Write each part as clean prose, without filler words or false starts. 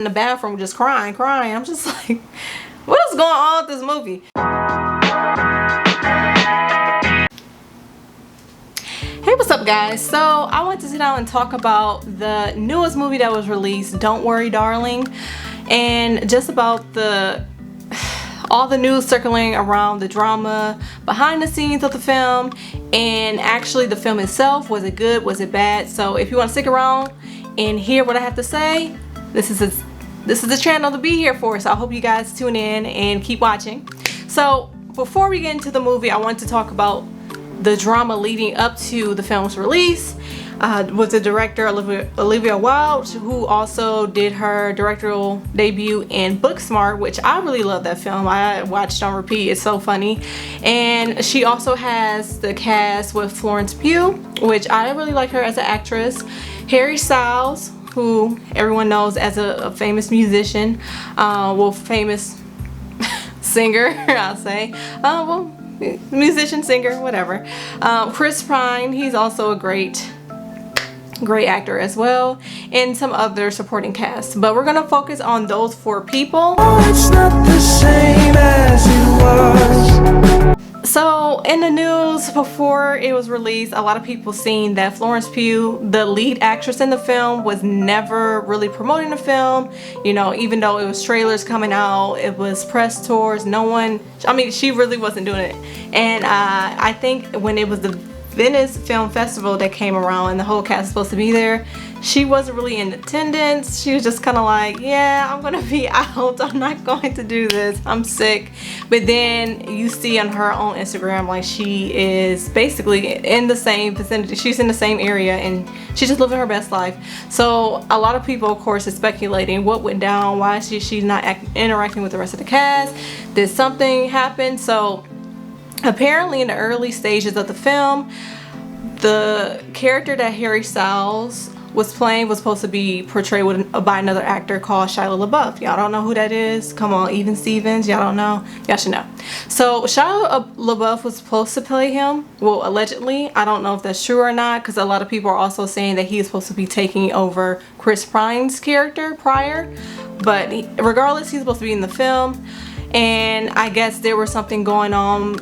in the bathroom just crying. I'm just like, what is going on with this movie? Hey, what's up guys? So I want to sit down and talk about the newest movie that was released, Don't Worry Darling, and just about all the news circling around the drama behind the scenes of the film, and actually the film itself. Was it good? Was it bad? So if you want to stick around and hear what I have to say, this is the channel to be here for. So I hope you guys tune in and keep watching. So before we get into the movie, I want to talk about the drama leading up to the film's release with the director Olivia Wilde, who also did her directorial debut in Booksmart, which I really love that film. I watched on repeat. It's so funny. And she also has the cast with Florence Pugh, which I really like her as an actress. Harry Styles, who everyone knows as a famous musician, well, famous singer, I'll say. Well, musician, singer, whatever. Chris Pine, he's also a great actor as well, and some other supporting cast. But we're gonna focus on those 4 people. Oh, it's not the same as it was. So in the news before it was released, a lot of people seen that Florence Pugh, the lead actress in the film, was never really promoting the film. You know, even though it was trailers coming out, it was press tours, she really wasn't doing it. And I think when it was the Venice Film Festival that came around and the whole cast was supposed to be there, she wasn't really in attendance. She was just kind of like, yeah, I'm gonna be out, I'm not going to do this, I'm sick. But then you see on her own Instagram, like, she is basically in the same vicinity, she's in the same area, and she's just living her best life. So a lot of people, of course, is speculating what went down, why is she's not interacting with the rest of the cast, did something happen? So apparently in the early stages of the film, the character that Harry Styles was playing was supposed to be portrayed by another actor called Shia LaBeouf. Y'all don't know who that is? Come on, even Stevens, y'all don't know? Y'all should know. So Shia LaBeouf was supposed to play him, well, allegedly. I don't know if that's true or not, because a lot of people are also saying that he is supposed to be taking over Chris Pine's character prior. But regardless, he's supposed to be in the film. And I guess there was something going on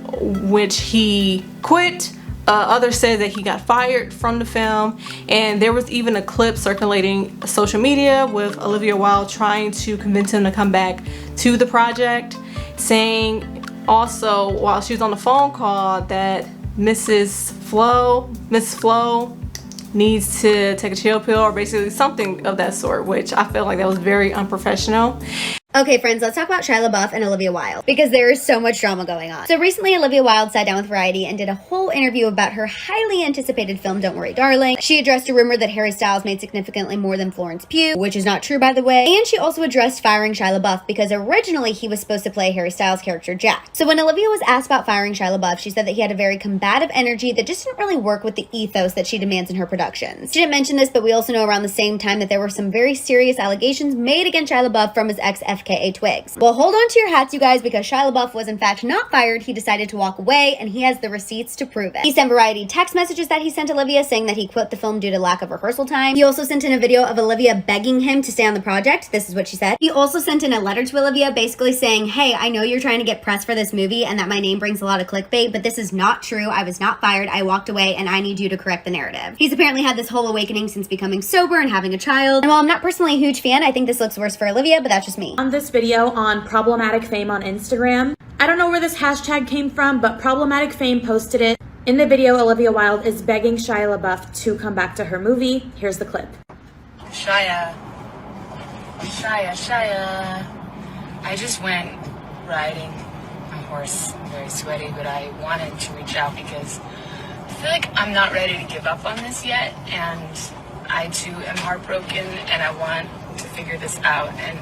which he quit. Others said that he got fired from the film, and there was even a clip circulating social media with Olivia Wilde trying to convince him to come back to the project, saying also while she was on the phone call that Mrs. Flo needs to take a chill pill, or basically something of that sort, which I felt like that was very unprofessional. Okay friends, let's talk about Shia LaBeouf and Olivia Wilde, because there is so much drama going on. So recently Olivia Wilde sat down with Variety and did a whole interview about her highly anticipated film Don't Worry Darling. She addressed a rumor that Harry Styles made significantly more than Florence Pugh, which is not true by the way, and she also addressed firing Shia LaBeouf because originally he was supposed to play Harry Styles' character Jack. So when Olivia was asked about firing Shia LaBeouf, she said that he had a very combative energy that just didn't really work with the ethos that she demands in her productions. She didn't mention this, but we also know around the same time that there were some very serious allegations made against Shia LaBeouf from his ex FKA Twigs. Well, hold on to your hats, you guys, because Shia LaBeouf was in fact not fired. He decided to walk away, and he has the receipts to prove it. He sent Variety text messages that he sent Olivia saying that he quit the film due to lack of rehearsal time. He also sent in a video of Olivia begging him to stay on the project. This is what she said. He also sent in a letter to Olivia basically saying, hey, I know you're trying to get press for this movie and that my name brings a lot of clickbait, but this is not true. I was not fired. I walked away, and I need you to correct the narrative. He's apparently had this whole awakening since becoming sober and having a child. And while I'm not personally a huge fan, I think this looks worse for Olivia, but that's just me. On this video on Problematic Fame on Instagram. I don't know where this hashtag came from, but Problematic Fame posted it. In the video, Olivia Wilde is begging Shia LaBeouf to come back to her movie. Here's the clip. Shia. I just went riding my horse, very sweaty, but I wanted to reach out because I feel like I'm not ready to give up on this yet, and I too am heartbroken, and I want to figure this out. And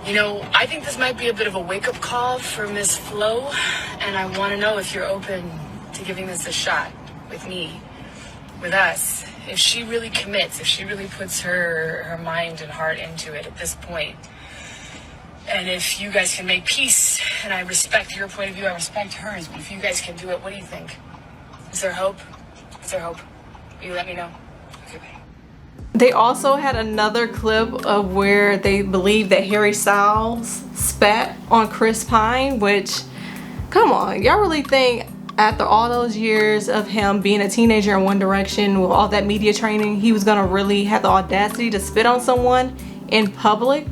you know, I think this might be a bit of a wake-up call for Miss Flo, and I want to know if you're open to giving this a shot with me, with us. If she really commits, if she really puts her mind and heart into it at this point, and if you guys can make peace, and I respect your point of view, I respect hers, but if you guys can do it, what do you think? Is there hope? Is there hope? Will you let me know? Okay, bye. They also had another clip of where they believe that Harry Styles spat on Chris Pine, which, come on, y'all really think after all those years of him being a teenager in One Direction with all that media training, he was gonna really have the audacity to spit on someone in public?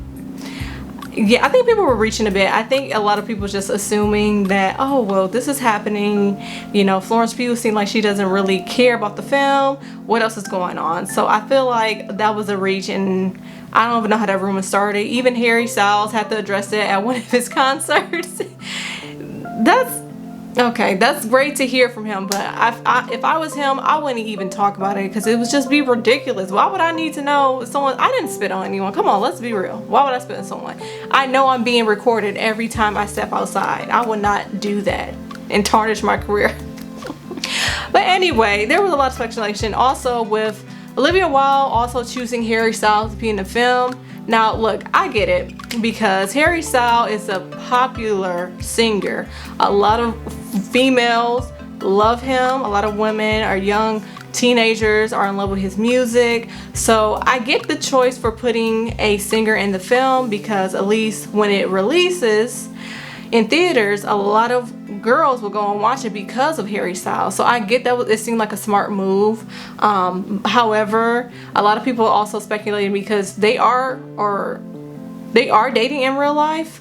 Yeah, I think people were reaching a bit. I think a lot of people just assuming that, oh, well, this is happening. You know, Florence Pugh seemed like she doesn't really care about the film. What else is going on? So I feel like that was a reach, and I don't even know how that rumor started. Even Harry Styles had to address it at one of his concerts. That's great to hear from him, but if I was him, I wouldn't even talk about it because it would just be ridiculous. Why would I need to know someone? I didn't spit on anyone. Come on, let's be real. Why would I spit on someone? I know I'm being recorded every time I step outside. I would not do that and tarnish my career. But anyway, there was a lot of speculation also with Olivia Wilde also choosing Harry Styles to be in the film. Now look, I get it because Harry Styles is a popular singer. A lot of females love him. A lot of women or young teenagers are in love with his music. So I get the choice for putting a singer in the film because at least when it releases in theaters, a lot of girls will go and watch it because of Harry Styles. So I get that it seemed like a smart move. However, a lot of people also speculating because they are dating in real life.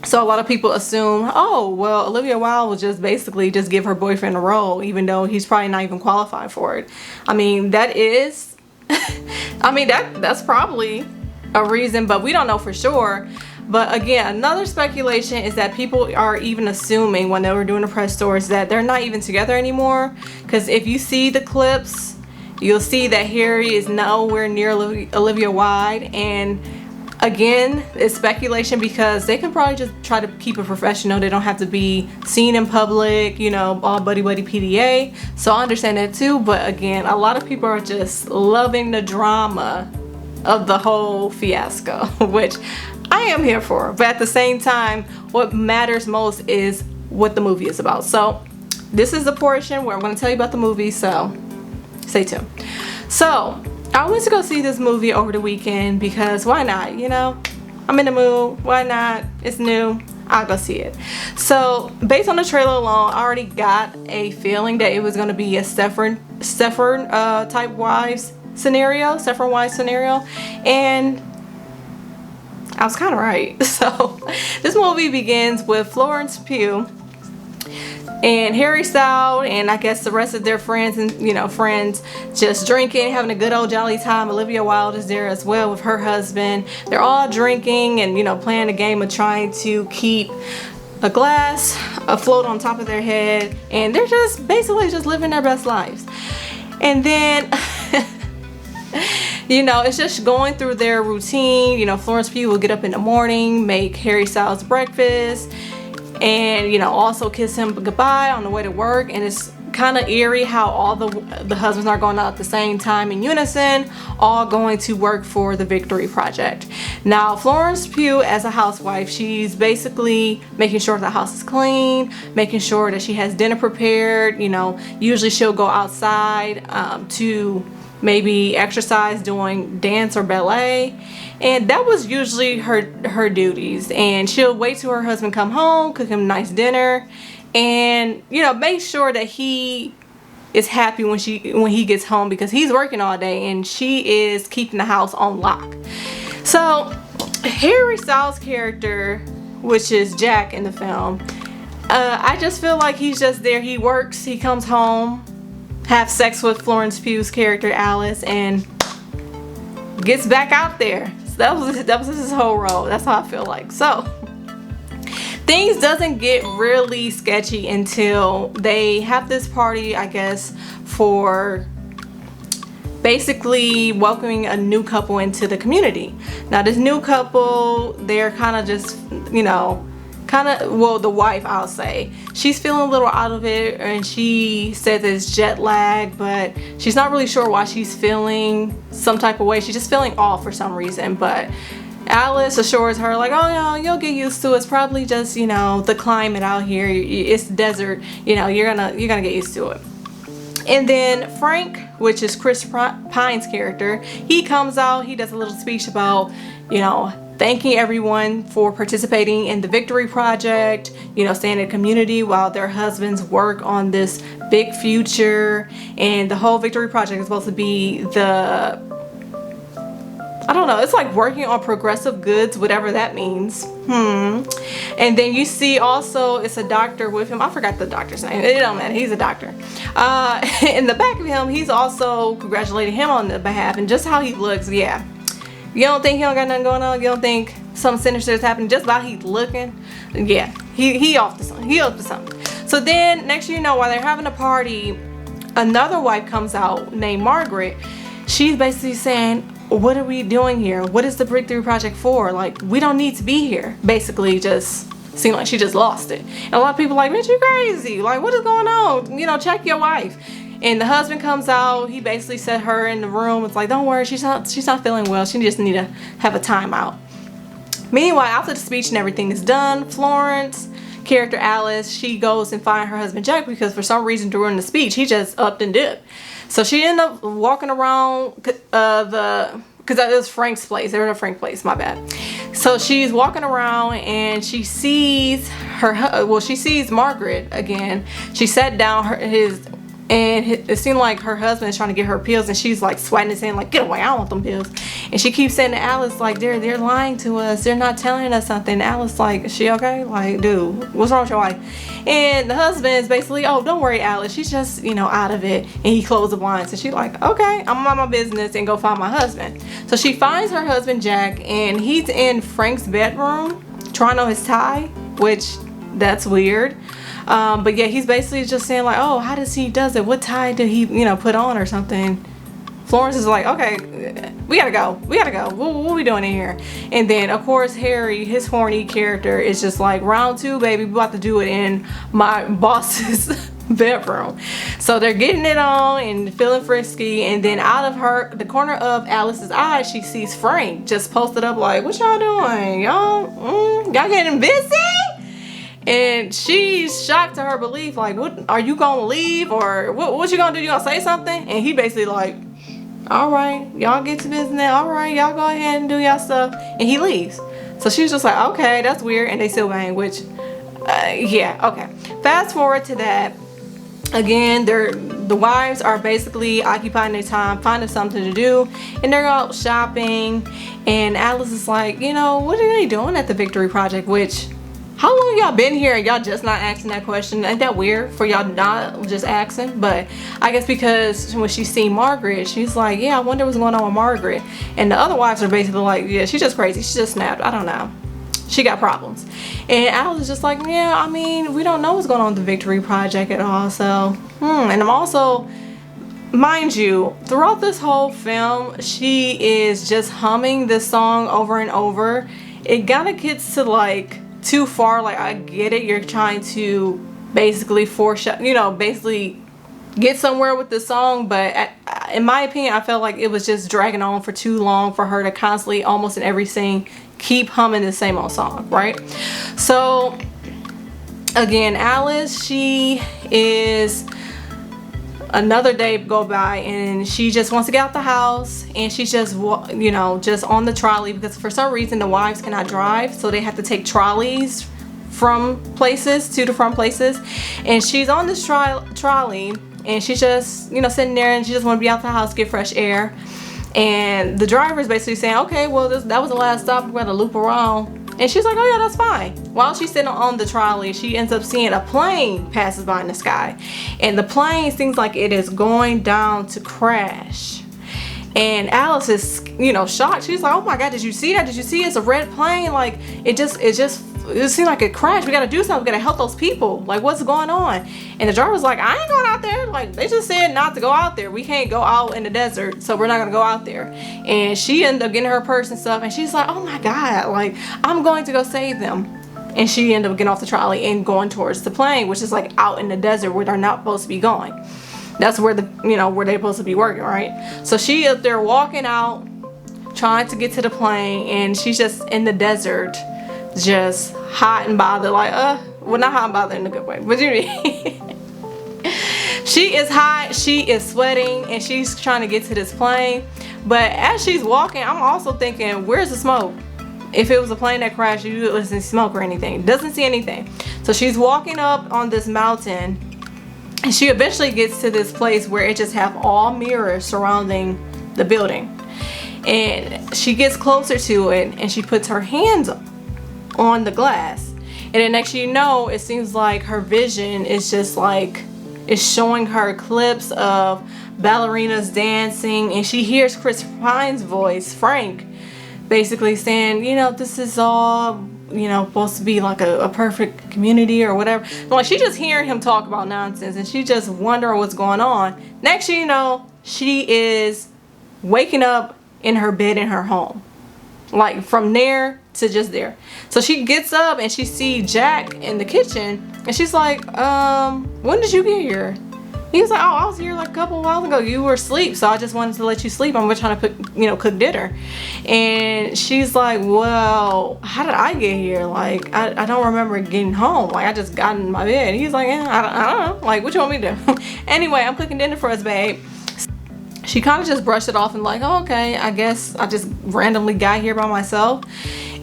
So a lot of people assume, oh, well, Olivia Wilde will just basically just give her boyfriend a role, even though he's probably not even qualified for it. I mean, that is, that's probably a reason, but we don't know for sure. But again, another speculation is that people are even assuming when they were doing the press tours that they're not even together anymore. Because if you see the clips, you'll see that Harry is nowhere near Olivia Wilde. And again, it's speculation because they can probably just try to keep it professional. They don't have to be seen in public, you know, all buddy PDA. So I understand that too. But again, a lot of people are just loving the drama of the whole fiasco, which I am here for. But at the same time, what matters most is what the movie is about. So this is the portion where I'm going to tell you about the movie, so stay tuned. So I went to go see this movie over the weekend because why not, you know? I'm in the mood, why not? It's new, I'll go see it. So based on the trailer alone, I already got a feeling that it was going to be a Stepford type wives scenario, Stepford Wives scenario, and I was kind of right. So this movie begins with Florence Pugh and Harry Styles and I guess the rest of their friends and friends just drinking, having a good old jolly time. Olivia Wilde is there as well with her husband. They're all drinking and playing a game of trying to keep a glass afloat on top of their head, and they're just basically just living their best lives. And then it's just going through their routine. Florence Pugh will get up in the morning, make Harry Styles breakfast, and also kiss him goodbye on the way to work. And it's kind of eerie how all the husbands are going out at the same time in unison, all going to work for the Victory Project. Now Florence Pugh, as a housewife, she's basically making sure the house is clean, making sure that she has dinner prepared. Usually she'll go outside to maybe exercise, doing dance or ballet, and that was usually her duties. And she'll wait till her husband come home, cook him a nice dinner, and make sure that he is happy when he gets home, because he's working all day and she is keeping the house on lock. So Harry Styles' character, which is Jack in the film, I just feel like he's just there. He works, he comes home, have sex with Florence Pugh's character Alice, and gets back out there. So that was his whole role. That's how I feel like. So things doesn't get really sketchy until they have this party, I guess, for basically welcoming a new couple into the community. Now this new couple, they're kind of just the wife, I'll say, she's feeling a little out of it, and she says it's jet lag, but she's not really sure why she's feeling some type of way. She's just feeling off for some reason. But Alice assures her, like, oh no, you'll get used to it. It's probably just the climate out here. It's desert. You're gonna get used to it. And then Frank, which is Chris Pine's character, he comes out, he does a little speech about, you know, thanking everyone for participating in the Victory Project, you know, staying in the community while their husbands work on this big future. And the whole Victory Project is supposed to be the, I don't know, it's like working on progressive goods, whatever that means. And then you see also it's a doctor with him. I forgot the doctor's name. It don't matter. He's a doctor. In the back of him, he's also congratulating him on the behalf, and just how he looks. Yeah, you don't think he don't got nothing going on? You don't think something sinister is happening just by he's looking? Yeah, he off to something. He up to something. So then next you know, while they're having a party, another wife comes out named Margaret. She's basically saying, what are we doing here? What is the Breakthrough Project for? Like, we don't need to be here. Basically, just seemed like she just lost it. And a lot of people like, bitch, you crazy. Like, what is going on? You know, check your wife. And the husband comes out. He basically set her in the room. It's like, don't worry, she's not feeling well. She just need to have a timeout. Meanwhile, after the speech and everything is done, Florence, character Alice, she goes and finds her husband Jack because for some reason during the speech, he just upped and dipped. So she ended up walking around because that was Frank's place. They were at Frank's place, my bad. So she's walking around and she sees she sees Margaret again. She sat down and it seemed like her husband is trying to get her pills, and she's like sweating his hand like, get away, I don't want them pills. And she keeps saying to Alice like, they're lying to us, they're not telling us something. Alice like, is she okay? Like, dude, what's wrong with your wife? And the husband is basically, oh, don't worry, Alice, she's just, you know, out of it. And he closed the blinds, and she's like, okay, I'm on my business and go find my husband. So she finds her husband Jack, and he's in Frank's bedroom trying on his tie, which that's weird. But yeah, he's basically just saying like, oh, how does it? What tie did he, you know, put on or something? Florence is like, okay, we gotta go. What are we doing in here? And then of course Harry, his horny character, is just like, round two, baby, we about to do it in my boss's bedroom. So they're getting it on and feeling frisky, and then out of the corner of Alice's eye, she sees Frank just posted up like, what y'all doing? Y'all getting busy? And she's shocked to her belief, like, what are you gonna leave, or what you gonna do? You gonna say something? And he basically like, all right, y'all get to business. All right, y'all go ahead and do y'all stuff. And he leaves. So she's just like, okay, that's weird. And they still bang, which yeah, okay. Fast forward to that. Again, the wives are basically occupying their time, finding something to do, and they're out shopping. And Alice is like, you know, what are they doing at the Victory Project? Which, how long y'all been here and y'all just not asking that question? Ain't that weird for y'all not just asking? But I guess because when she seen Margaret, she's like, yeah, I wonder what's going on with Margaret. And the other wives are basically like, yeah, she's just crazy. She just snapped. I don't know. She got problems. And Alice is just like, yeah, I mean, we don't know what's going on with the Victory Project at all. So, and I'm also, mind you, throughout this whole film, she is just humming this song over and over. It kind of gets to like too far. Like, I get it, you're trying to basically foreshadow, you know, basically get somewhere with the song, but in my opinion, I felt like it was just dragging on for too long for her to constantly, almost in every scene, keep humming the same old song, right? So again, Alice, she is, another day go by and she just wants to get out the house, and she's just, you know, just on the trolley, because for some reason the wives cannot drive, so they have to take trolleys from places to from places. And she's on this trolley, and she's just, you know, sitting there, and she just want to be out the house, get fresh air. And the driver is basically saying, okay, well, that was the last stop, we're gonna loop around. And she's like, oh yeah, that's fine. While she's sitting on the trolley, she ends up seeing a plane passes by in the sky, and the plane seems like it is going down to crash. And Alice is, you know, shocked. She's like, oh my god, did you see that? Did you see it's a red plane? Like, it seemed like it crashed. We gotta do something. We gotta help those people. Like, what's going on? And the driver's like, I ain't going out there. Like, they just said not to go out there. We can't go out in the desert, so we're not gonna go out there. And she ended up getting her purse and stuff, and she's like, oh my god, like, I'm going to go save them. And she ended up getting off the trolley and going towards the plane, which is like out in the desert where they're not supposed to be going. That's where where they're supposed to be working, right? So she up there walking out, trying to get to the plane, and she's just in the desert, just hot and bothered, like, well, not hot and bothered in a good way, but you know, She is hot, she is sweating, and she's trying to get to this plane. But as she's walking, I'm also thinking, where's the smoke? If it was a plane that crashed, you wouldn't see smoke or anything. Doesn't see anything. So she's walking up on this mountain, and she eventually gets to this place where it just have all mirrors surrounding the building. And she gets closer to it, and she puts her hands on the glass. And then next thing you know, it seems like her vision is just like, it's showing her clips of ballerinas dancing, and she hears Chris Pine's voice, Frank, basically saying, you know, this is all, you know, supposed to be like a perfect community or whatever. Like, she just hearing him talk about nonsense, and she just wondering what's going on. Next thing you know, she is waking up in her bed in her home. Like, from there to just there. So she gets up and she sees Jack in the kitchen, and she's like, when did you get here? He was like, oh, I was here like a couple of whiles ago. You were asleep, so I just wanted to let you sleep. I'm trying to cook dinner. And she's like, well, how did I get here? Like, I don't remember getting home. Like, I just got in my bed. He's like, yeah, I don't know. Like, what you want me to do? Anyway, I'm cooking dinner for us, babe. She kind of just brushed it off and like, oh, okay, I guess I just randomly got here by myself.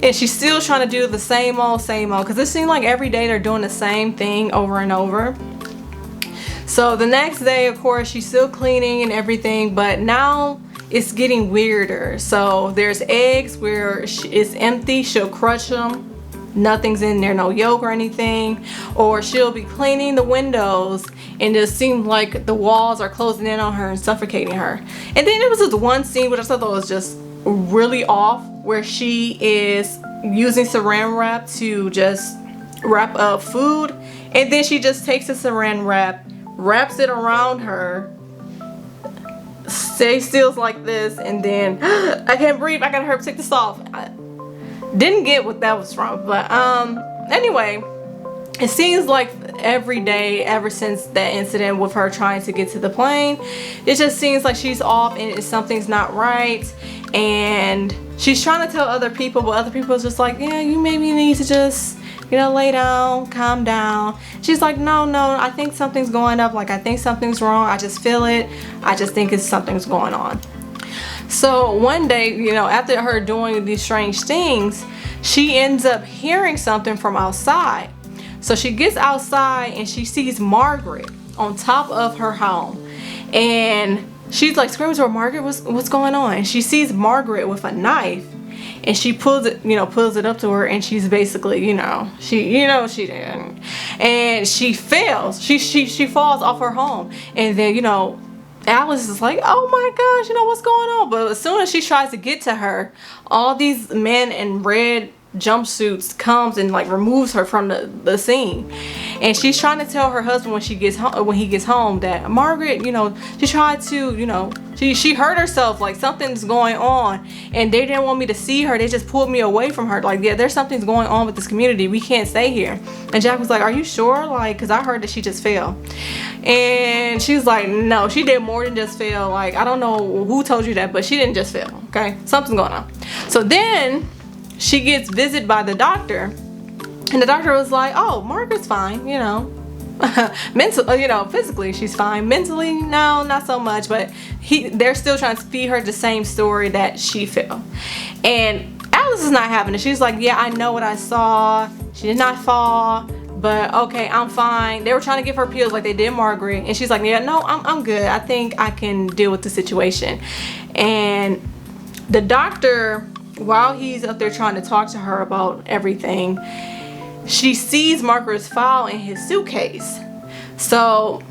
And she's still trying to do the same old, because it seemed like every day they're doing the same thing over and over. So the next day, of course, she's still cleaning and everything, but now it's getting weirder. So there's eggs where it's empty, she'll crush them. Nothing's in there, no yolk or anything. Or she'll be cleaning the windows and it seems like the walls are closing in on her and suffocating her. And then there was this one scene which I thought was just really off, where she is using saran wrap to just wrap up food, and then she just takes the saran wrap, wraps it around her, stay still like this, and then I can't breathe, I gotta hurry take this off. I didn't get what that was from, but anyway, it seems like every day ever since that incident with her trying to get to the plane, it just seems like she's off and something's not right. And she's trying to tell other people, but other people are just like, yeah, you maybe need to just, you know, lay down, calm down. She's like, no, I think something's going up. Like, I think something's wrong. I just feel it. I just think something's going on. So one day, you know, after her doing these strange things, she ends up hearing something from outside. So she gets outside and she sees Margaret on top of her home, and she's like screaming to her, Margaret, what's going on? And she sees Margaret with a knife, and she pulls it up to her, and she's basically, she didn't, and she fails. She falls off her home, and then Alice is like, oh my gosh, what's going on? But as soon as she tries to get to her, all these men in red jumpsuits comes and like removes her from the scene. And she's trying to tell her husband when he gets home that Margaret, she tried to, she hurt herself, like something's going on, and they didn't want me to see her. They just pulled me away from her. Like, yeah, there's something's going on with this community. We can't stay here. And Jack was like, are you sure? Like, because I heard that she just fell. And she was like, no, she did more than just fail. Like, I don't know who told you that, but she didn't just fail. Okay, something's going on. So then she gets visited by the doctor, and the doctor was like, oh, Margaret's fine, mentally, physically she's fine. Mentally, no, not so much, but they're still trying to feed her the same story that she fell. And Alice is not having it. She's like, yeah, I know what I saw. She did not fall, but okay, I'm fine. They were trying to give her pills like they did Margaret, and she's like, yeah, no, I'm good. I think I can deal with the situation. And the doctor, while he's up there trying to talk to her about everything, she sees Margaret's file in his suitcase. So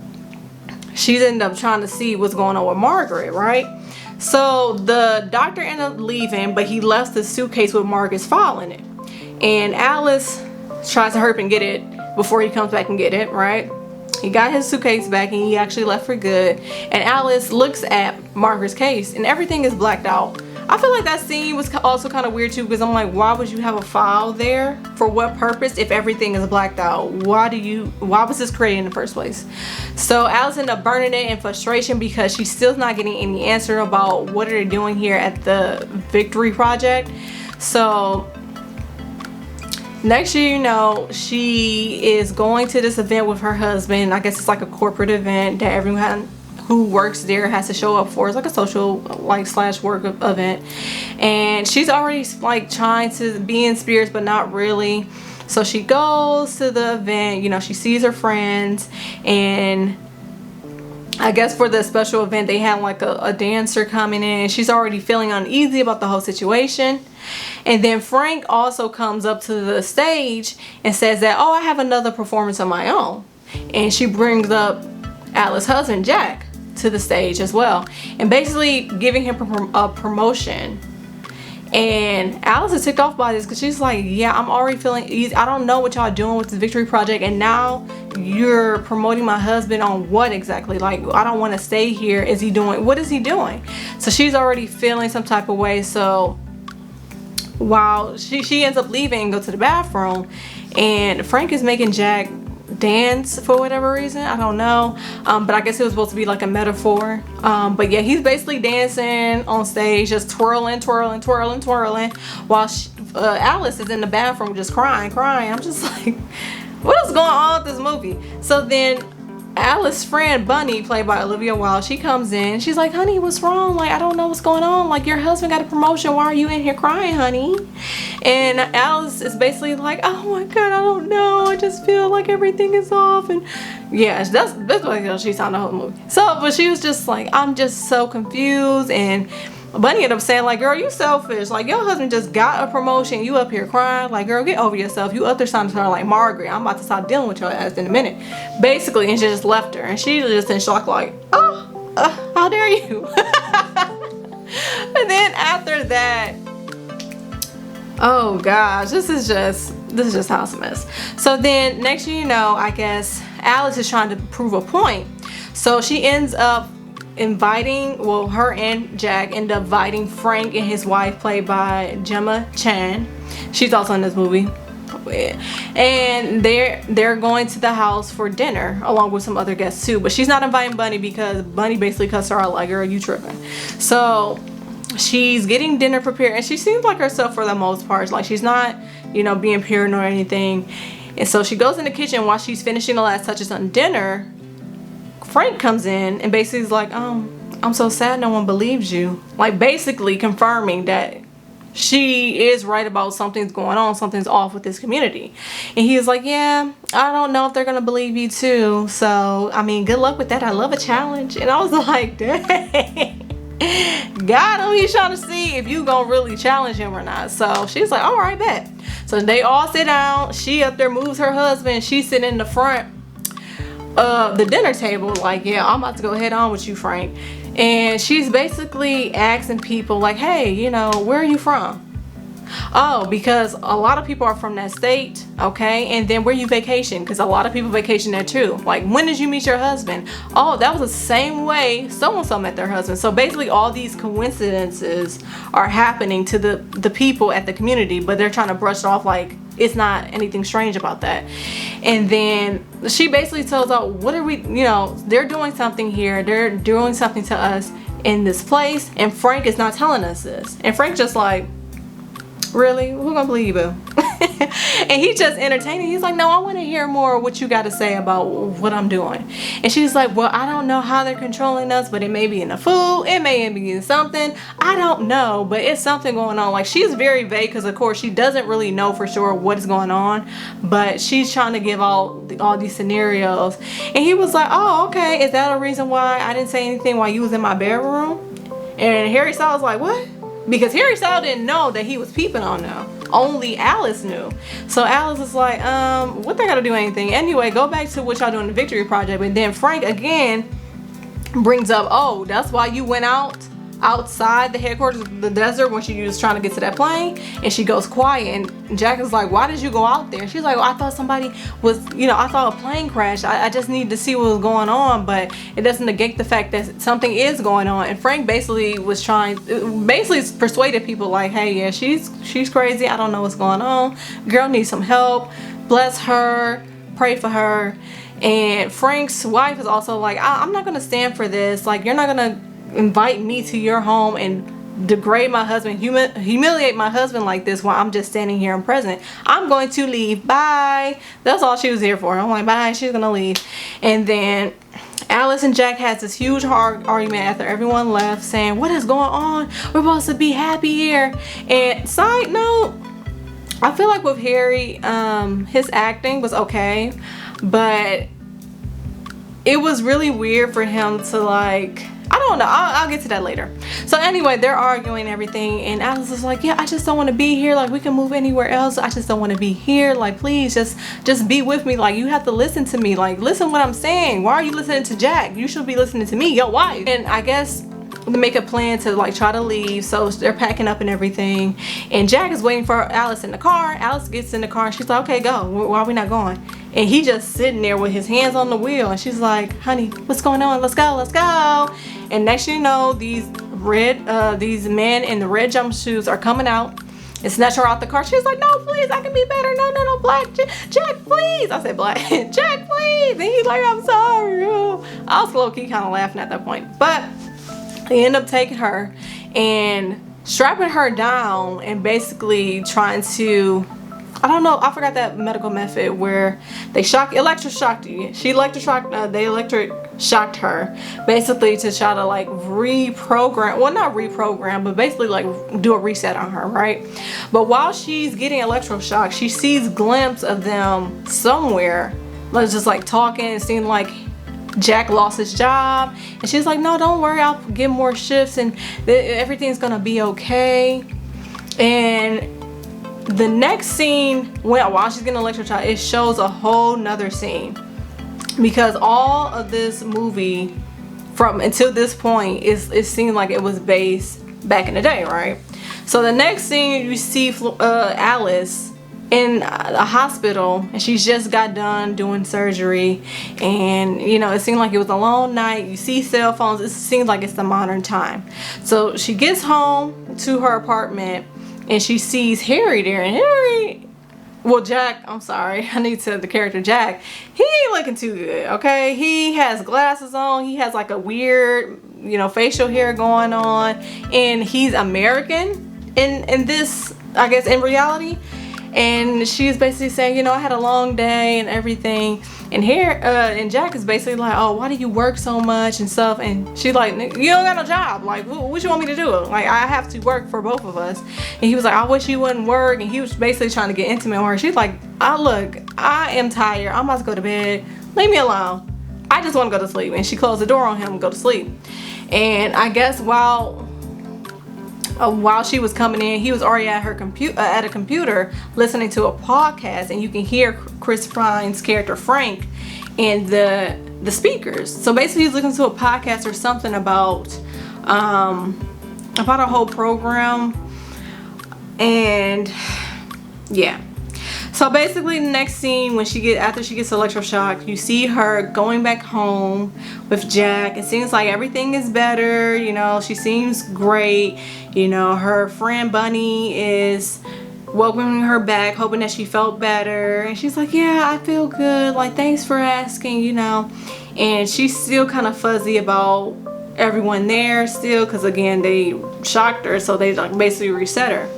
she's ended up trying to see what's going on with Margaret, right? So the doctor ended up leaving, but he left the suitcase with Margaret's file in it. And Alice tries to hurry up and get it before he comes back and get it, right? He got his suitcase back and he actually left for good. And Alice looks at Margaret's case and everything is blacked out. I feel like that scene was also kind of weird too, because I'm like, why would you have a file there? For what purpose if everything is blacked out? Why was this created in the first place? So Alice ended up burning it in frustration because she's still not getting any answer about what are they doing here at the Victory Project. So Next year, you know, she is going to this event with her husband. I guess it's like a corporate event that everyone who works there has to show up for. It's like a social like slash work event, and she's already like trying to be in spirits but not really. So she goes to the event, you know, she sees her friends, and I guess for the special event they had like a dancer coming in. She's already feeling uneasy about the whole situation. And then Frank also comes up to the stage and says that, oh, I have another performance of my own. And she brings up Alice's husband, Jack, to the stage as well, and basically giving him a promotion. And Alice is ticked off by this because she's like, yeah, I'm already feeling easy. I don't know what y'all doing with the Victory Project, and now you're promoting my husband on what exactly? Like, I don't want to stay here. Is he doing, what is he doing? So she's already feeling some type of way. So while she ends up leaving and go to the bathroom, and Frank is making Jack dance for whatever reason. I don't know, but I guess it was supposed to be like a metaphor. But yeah, he's basically dancing on stage, just twirling while Alice is in the bathroom just crying. I'm just like, what is going on with this movie? So then Alice's friend Bunny, played by Olivia Wilde, she comes in. She's like, honey, what's wrong? Like, I don't know what's going on. Like, your husband got a promotion. Why are you in here crying, honey? And Alice is basically like, oh my God, I don't know. I just feel like everything is off. And yeah, that's what she sounded the whole movie. So, but she was just like, I'm just so confused. And Bunny ended up saying like, girl, you selfish. Like, your husband just got a promotion. You up here crying. Like, girl, get over yourself. You up there sounding to her like, Margaret, I'm about to stop dealing with your ass in a minute. Basically, and she just left her. And she was just in shock like, oh, how dare you? And then after that, oh gosh, this is just house mess. So then next thing you know, I guess Alice is trying to prove a point. So she ends up inviting, well, her and Jack end up inviting Frank and his wife, played by Gemma Chan. She's also in this movie. And they're going to the house for dinner along with some other guests too. But she's not inviting Bunny because Bunny basically cussed her out like, girl, you tripping. So she's getting dinner prepared, and she seems like herself for the most part. Like, she's not, you know, being paranoid or anything. And so she goes in the kitchen while she's finishing the last touches on dinner. Frank comes in and basically is like, I'm so sad no one believes you. Like, basically confirming that she is right about something's going on, something's off with this community. And he was like, yeah, I don't know if they're gonna believe you too. So, I mean, good luck with that. I love a challenge. And I was like, dang. Got him. He's trying to see if you gonna really challenge him or not. So she's like, all right, bet. So they all sit down. She up there moves her husband. She's sitting in the front of the dinner table like, yeah, I'm about to go head on with you, Frank. And she's basically asking people like, hey, you know, where are you from? Oh, because a lot of people are from that state, okay? And then where you vacation? Because a lot of people vacation there too. Like, when did you meet your husband? Oh, that was the same way so-and-so met their husband. So basically all these coincidences are happening to the people at the community, but they're trying to brush it off like it's not anything strange about that. And then she basically tells out, what are we, you know, they're doing something here. They're doing something to us in this place. And Frank is not telling us this. And Frank just like, really? Who gonna believe you? And he's just entertaining. He's like, no, I want to hear more what you got to say about what I'm doing. And she's like, well, I don't know how they're controlling us, but it may be in the food, it may be in something, I don't know, but it's something going on. Like, she's very vague because of course she doesn't really know for sure what is going on, but she's trying to give all these scenarios. And he was like, oh, okay, is that a reason why I didn't say anything while you was in my bedroom? And Harry Styles was like, what? Because Harry Styles didn't know that he was peeping on them. Only Alice knew. So Alice is like, what they gotta do anything? Anyway, go back to what y'all doing in the Victory Project. And then Frank again brings up, oh, that's why you went outside the headquarters of the desert when she was trying to get to that plane. And she goes quiet, and Jack is like, why did you go out there? And she's like, well, I thought somebody was, you know, I thought a plane crashed. I just needed to see what was going on, but it doesn't negate the fact that something is going on. And Frank basically was basically persuaded people like, hey, yeah, she's crazy, I don't know what's going on, girl needs some help, bless her, pray for her. And Frank's wife is also like, I'm not gonna stand for this. Like, you're not gonna invite me to your home and degrade my husband, humiliate my husband like this while I'm just standing here and present. I'm going to leave. Bye. That's all she was here for. I'm like, bye. She's gonna leave. And then Alice and Jack has this huge argument after everyone left, saying, what is going on? We're supposed to be happy here. And side note, I feel like with Harry, his acting was okay, but it was really weird for him to, like, I don't know, I'll get to that later. So anyway, they're arguing and everything, and Alice is like, yeah, I just don't want to be here, like, we can move anywhere else, I just don't want to be here, like, please just be with me, like, you have to listen to me, like, listen what I'm saying. Why are you listening to Jack? You should be listening to me, your wife. And I guess to make a plan to, like, try to leave, so they're packing up and everything, and Jack is waiting for Alice in the car. Alice gets in the car and she's like, okay, go, why are we not going? And he just sitting there with his hands on the wheel, and she's like, honey, what's going on? Let's go, let's go. And next thing you know, these men in the red jumpsuits are coming out and snatch her out the car. She's like, no, please, I can be better. No, Black, Jack, please. I said Black, Jack, please. And he's like, I'm sorry. I was low-key kind of laughing at that point, but they end up taking her and strapping her down and basically trying to, I don't know, I forgot that medical method where they electroshocked you. They electric shocked her basically to try to, like, reprogram, well, not reprogram, but basically, like, do a reset on her, right? But while she's getting electroshocked, she sees glimpses of them somewhere, like, just like talking and seeing like Jack lost his job, and she's like, no, don't worry, I'll get more shifts and everything's gonna be okay. And the next scene, while she's getting electrocuted, it shows a whole nother scene, because all of this movie from until this point it seemed like it was based back in the day, right? So the next scene, you see Alice in a hospital, and she's just got done doing surgery, and you know, it seemed like it was a long night. You see cell phones, it seems like it's the modern time. So she gets home to her apartment and she sees Harry there, and Harry, well, Jack, I'm sorry, I need to say the character Jack, he ain't looking too good, okay? He has glasses on, he has like a weird, you know, facial hair going on, and he's American in this, I guess, in reality. And she's basically saying, you know, I had a long day and everything. And and Jack is basically like, oh, why do you work so much and stuff? And she's like, you don't got no job. Like, what you want me to do? Like, I have to work for both of us. And he was like, I wish you wouldn't work. And he was basically trying to get intimate with her. She's like, look, I am tired. I'm about to go to bed. Leave me alone. I just want to go to sleep. And she closed the door on him and go to sleep. And I guess while she was coming in, he was already at a computer listening to a podcast, and you can hear Chris Pine's character Frank in the speakers. So basically he's listening to a podcast or something about a whole program, and yeah. So basically the next scene, after she gets electroshocked, you see her going back home with Jack. It seems like everything is better, you know, she seems great. You know, her friend Bunny is welcoming her back, hoping that she felt better. And she's like, yeah, I feel good. Like, thanks for asking, you know. And she's still kind of fuzzy about everyone there still, because again, they shocked her, so they like basically reset her.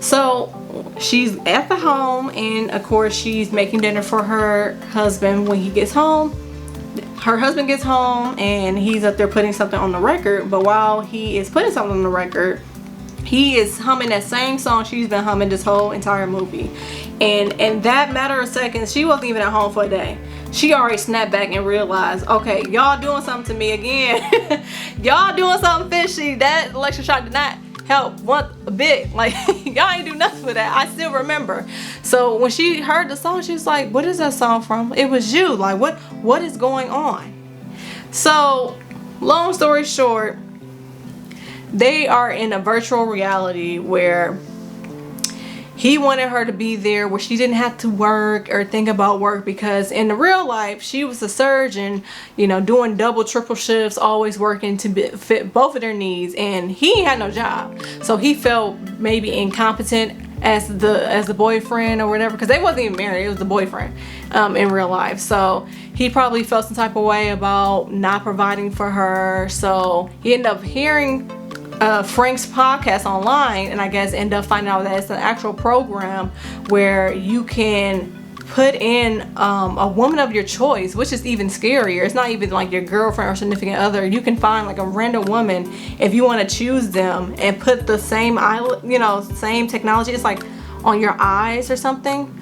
So she's at the home, and of course she's making dinner for her husband when he gets home. Her husband gets home and he's up there putting something on the record, but while he is putting something on the record, he is humming that same song she's been humming this whole entire movie. And in that matter of seconds, she wasn't even at home for a day. She already snapped back and realized, okay, y'all doing something to me again. Y'all doing something fishy. That electroshock did not help a bit. Like, y'all ain't do nothing with that. I still remember. So when she heard the song, she was like, what is that song from? It was you. Like, what is going on? So long story short, they are in a virtual reality where he wanted her to be there, where she didn't have to work or think about work, because in the real life she was a surgeon, you know, doing double triple shifts, always working to fit both of their needs, and he had no job. So he felt maybe incompetent as the boyfriend or whatever, because they wasn't even married, it was the boyfriend in real life. So he probably felt some type of way about not providing for her. So he ended up Frank's podcast online, and I guess end up finding out that it's an actual program where you can put in a woman of your choice, which is even scarier. It's not even like your girlfriend or significant other. You can find like a random woman if you want to choose them and put the same same technology. It's like on your eyes or something,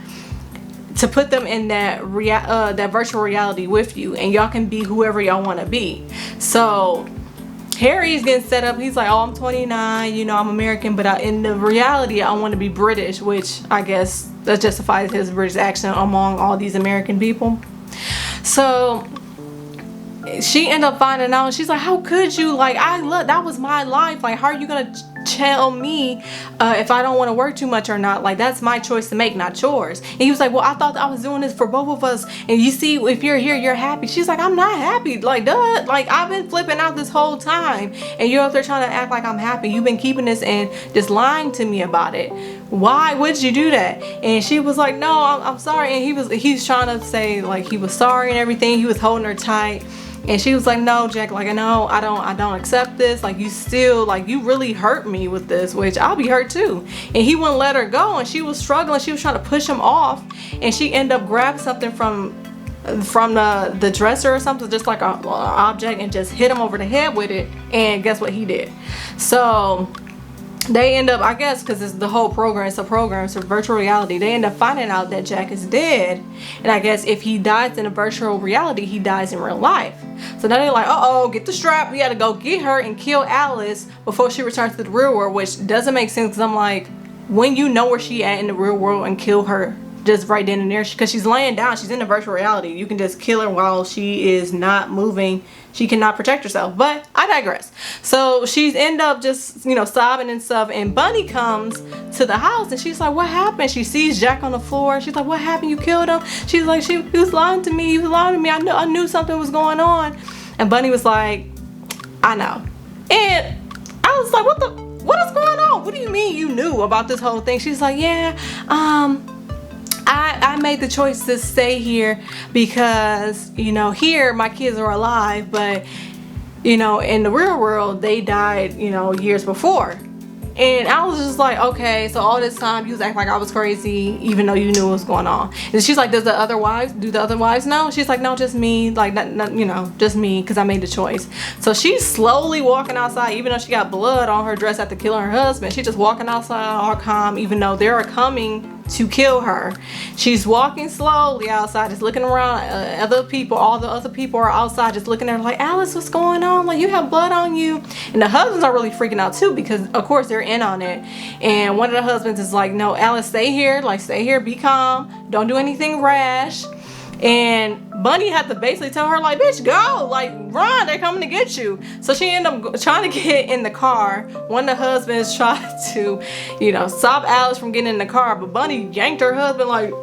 to put them in that that virtual reality with you, and y'all can be whoever y'all want to be. So Harry's getting set up. He's like, oh, I'm 29, you know, I'm American, but in the reality, I want to be British, which I guess that justifies his British accent among all these American people. So she ended up finding out, and she's like, how could you? Like, that was my life. Like, how are you gonna tell me if I don't want to work too much or not? Like, that's my choice to make, not yours. And he was like, well, I thought I was doing this for both of us, and you see, if you're here, you're happy. She's like, I'm not happy. Like, duh, like, I've been flipping out this whole time, and you're up there trying to act like I'm happy. You've been keeping this and just lying to me about it. Why would you do that? And she was like, no, I'm sorry. And he's trying to say like he was sorry and everything. He was holding her tight. And she was like, no, Jack, like, no, I don't accept this. Like, you still, like, you really hurt me with this, which I'll be hurt too. And he wouldn't let her go, and she was struggling. She was trying to push him off, and she ended up grabbing something from the dresser or something, just like an object, and just hit him over the head with it. And guess what he did? So they end up, I guess, because it's the whole program, it's a virtual reality, they end up finding out that Jack is dead. And I guess if he dies in a virtual reality, he dies in real life. So now they're like, uh-oh, get the strap, we gotta go get her and kill Alice before she returns to the real world, which doesn't make sense, because I'm like, when you know where she at in the real world, and kill her just right then and there, because she's laying down, she's in the virtual reality, you can just kill her while she is not moving. She cannot protect herself. But I digress. So she's end up just, you know, sobbing and stuff, and Bunny comes to the house, and she's like, what happened? She sees Jack on the floor. She's like, what happened? You killed him? She's like, he was lying to me. He was lying to me. I knew something was going on. And Bunny was like, I know. And I was like, what is going on? What do you mean you knew about this whole thing? She's like, yeah, I made the choice to stay here because, you know, here my kids are alive, but, you know, in the real world they died, you know, years before. And I was just like, okay, so all this time you was acting like I was crazy, even though you knew what was going on. And she's like, do the other wives know? She's like, no, just me, like, not, you know, just me, because I made the choice. So she's slowly walking outside, even though she got blood on her dress after killing her husband. She's just walking outside all calm, even though they are coming to kill her. She's walking slowly outside, just looking around. All the other people are outside just looking at her like, Alice, what's going on? Like, you have blood on you. And the husbands are really freaking out too, because of course they're in on it. And one of the husbands is like, no, Alice, stay here, be calm, don't do anything rash. And Bunny had to basically tell her, like, bitch, go, like, run, they're coming to get you. So she ended up trying to get in the car. One of the husbands tried to, you know, stop Alice from getting in the car, but Bunny yanked her husband like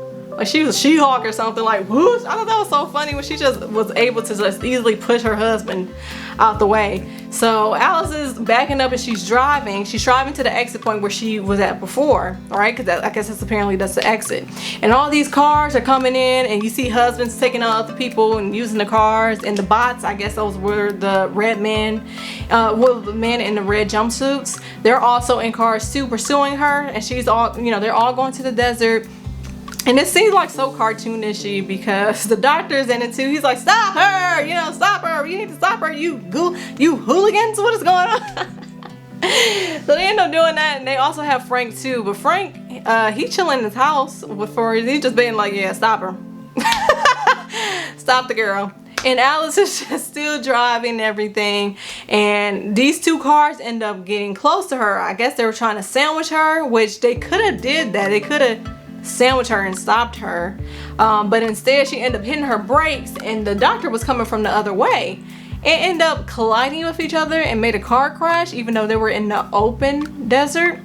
she was a She-Hulk or something, like, whoosh. I thought that was so funny when she just was able to just easily push her husband out the way. So Alice is backing up and she's driving to the exit point where she was at before, all right? Because I guess that's the exit. And all these cars are coming in, and you see husbands taking out other people and using the cars, and the bots, I guess those were the red men, the men in the red jumpsuits. They're also in cars too, pursuing her, and she's all, you know, they're all going to the desert. And it seems like so cartoonish-y, because the doctor's in it too. He's like, stop her, you know, stop her. You need to stop her, you hooligans, what is going on? So they end up doing that, and they also have Frank too. But Frank, he chilling in his house he's just being like, yeah, stop her. Stop the girl. And Alice is just still driving everything, and these two cars end up getting close to her. I guess they were trying to sandwich her, which they could have did that. They could have sandwiched her and stopped her, but instead she ended up hitting her brakes, and the doctor was coming from the other way, and ended up colliding with each other and made a car crash, even though they were in the open desert.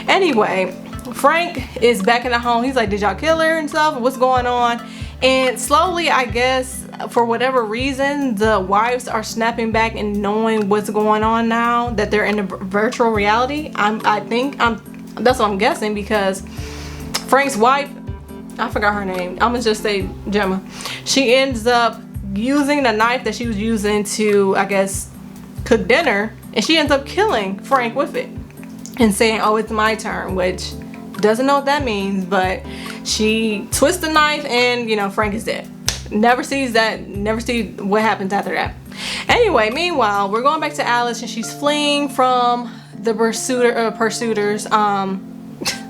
Anyway, Frank is back in the home. He's like, did y'all kill her and stuff? What's going on? And slowly, I guess, for whatever reason, the wives are snapping back and knowing what's going on now that they're in a virtual reality. That's what I'm guessing, because Frank's wife, I forgot her name, I'm gonna just say Gemma, she ends up using the knife that she was using to, I guess, cook dinner, and she ends up killing Frank with it and saying, oh, it's my turn, which doesn't know what that means, but she twists the knife and, you know, Frank is dead. Never see what happens after that. Anyway, meanwhile, we're going back to Alice, and she's fleeing from the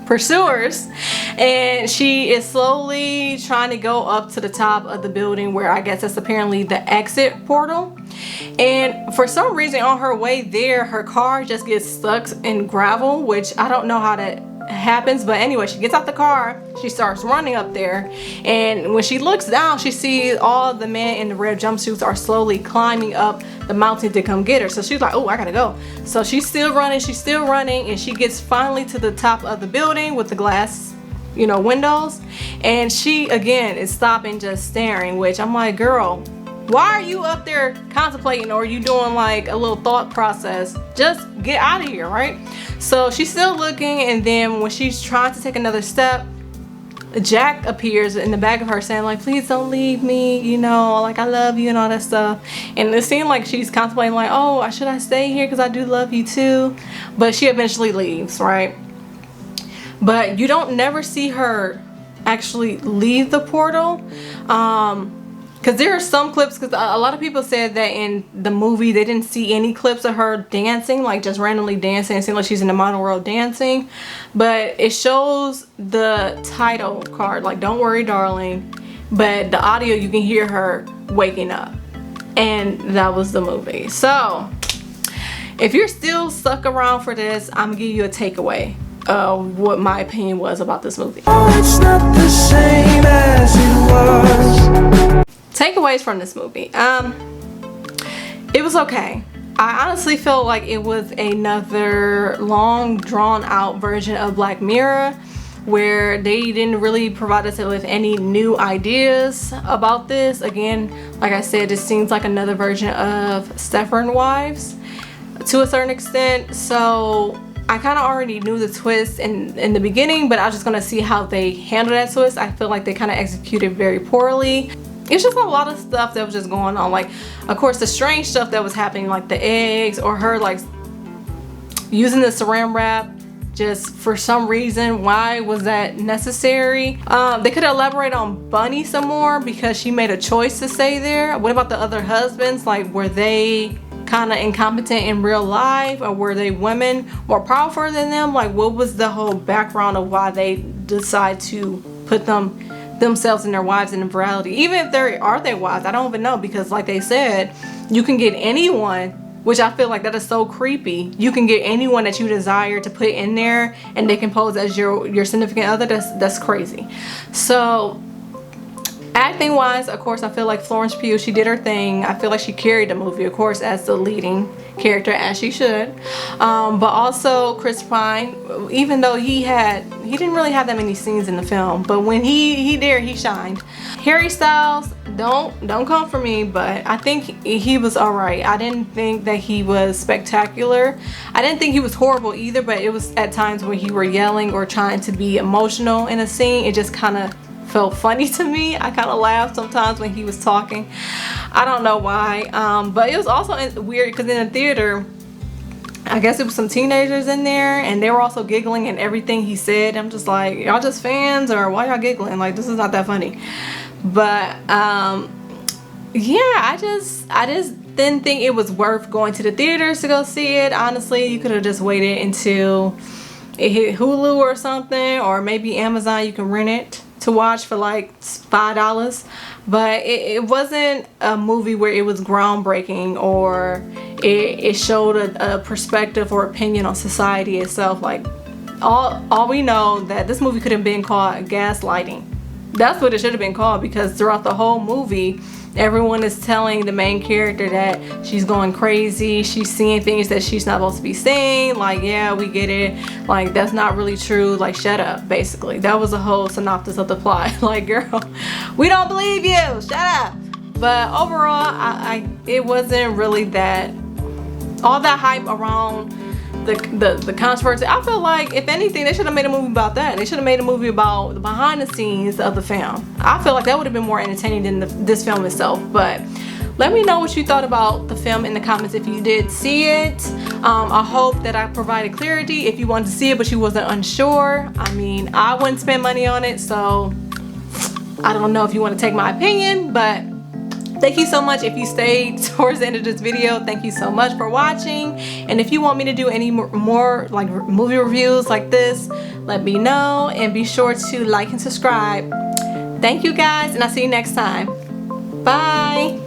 pursuers, and she is slowly trying to go up to the top of the building, where I guess that's apparently the exit portal. And for some reason on her way there, her car just gets stuck in gravel, which I don't know how that happens, but anyway, she gets out the car, she starts running up there, and when she looks down, she sees all the men in the red jumpsuits are slowly climbing up the mountain to come get her. So she's like, oh, I gotta go. So she's still running, and she gets finally to the top of the building with the glass, you know, windows, and she again is stopping, just staring, which I'm like, girl, why are you up there contemplating, or are you doing like a little thought process? Just get out of here, right? So she's still looking, and then when she's trying to take another step, Jack appears in the back of her saying like, please don't leave me, you know, like I love you and all that stuff. And it seemed like she's contemplating like, oh, should I stay here because I do love you too? But she eventually leaves, right? But you don't never see her actually leave the portal. Because there are some clips, because a lot of people said that in the movie they didn't see any clips of her dancing, like just randomly dancing. It seemed like she's in the modern world dancing. But it shows the title card, like Don't Worry Darling. But the audio, you can hear her waking up. And that was the movie. So if you're still stuck around for this, I'm going to give you a takeaway of what my opinion was about this movie. Oh, it's not the same as it was. Takeaways from this movie. It was okay. I honestly feel like it was another long drawn out version of Black Mirror, where they didn't really provide us with any new ideas about this. Again, like I said, it seems like another version of Stepford Wives to a certain extent. So I kind of already knew the twist in the beginning, but I was just gonna see how they handle that twist. I feel like they kind of executed very poorly. It's just a lot of stuff that was just going on, like of course the strange stuff that was happening, like the eggs, or her like using the saran wrap just for some reason. Why was that necessary? They could elaborate on Bunny some more, because she made a choice to stay there. What about the other husbands? Like, were they kind of incompetent in real life, or were they women more powerful than them? Like, what was the whole background of why they decide to put themselves and their wives in reality? Even if they are their wives, I don't even know, because like they said, you can get anyone, which I feel like that is so creepy. You can get anyone that you desire to put in there, and they can pose as your significant other. That's crazy. So acting wise, of course, I feel like Florence Pugh, she did her thing. I feel like she carried the movie, of course, as the leading character, as she should. But also Chris Pine, even though he didn't really have that many scenes in the film, but when he did, he shined. Harry Styles, don't come for me, but I think he was alright. I didn't think that he was spectacular. I didn't think he was horrible either, but it was at times when he were yelling or trying to be emotional in a scene, it just kind of felt funny to me. I kind of laughed sometimes when he was talking. I don't know why, but it was also weird because in the theater, I guess it was some teenagers in there, and they were also giggling at everything he said. I'm just like, y'all just fans, or why y'all giggling? Like, this is not that funny. But yeah, I just didn't think it was worth going to the theaters to go see it. Honestly, you could have just waited until it hit Hulu or something, or maybe Amazon. You can rent it to watch for like $5. But it wasn't a movie where it was groundbreaking, or it showed a perspective or opinion on society itself. Like, all we know that this movie could have been called gaslighting. That's what it should have been called, because throughout the whole movie, everyone is telling the main character that she's going crazy, she's seeing things that she's not supposed to be seeing. Like, yeah, we get it, like that's not really true, like shut up, basically. That was the whole synopsis of the plot. Like, girl, we don't believe you, shut up. But overall, it wasn't really that all that hype around the controversy. I feel like, if anything, they should have made a movie about that. They should have made a movie about the behind the scenes of the film. I feel like that would have been more entertaining than this film itself. But Let me know what you thought about the film in the comments if you did see it. I hope that I provided clarity if you wanted to see it but you wasn't unsure. I mean, I wouldn't spend money on it, so I don't know if you want to take my opinion, but thank you so much if you stayed towards the end of this video. Thank you so much for watching. And if you want me to do any more like movie reviews like this, let me know, and be sure to like and subscribe. Thank you guys, and I'll see you next time. Bye.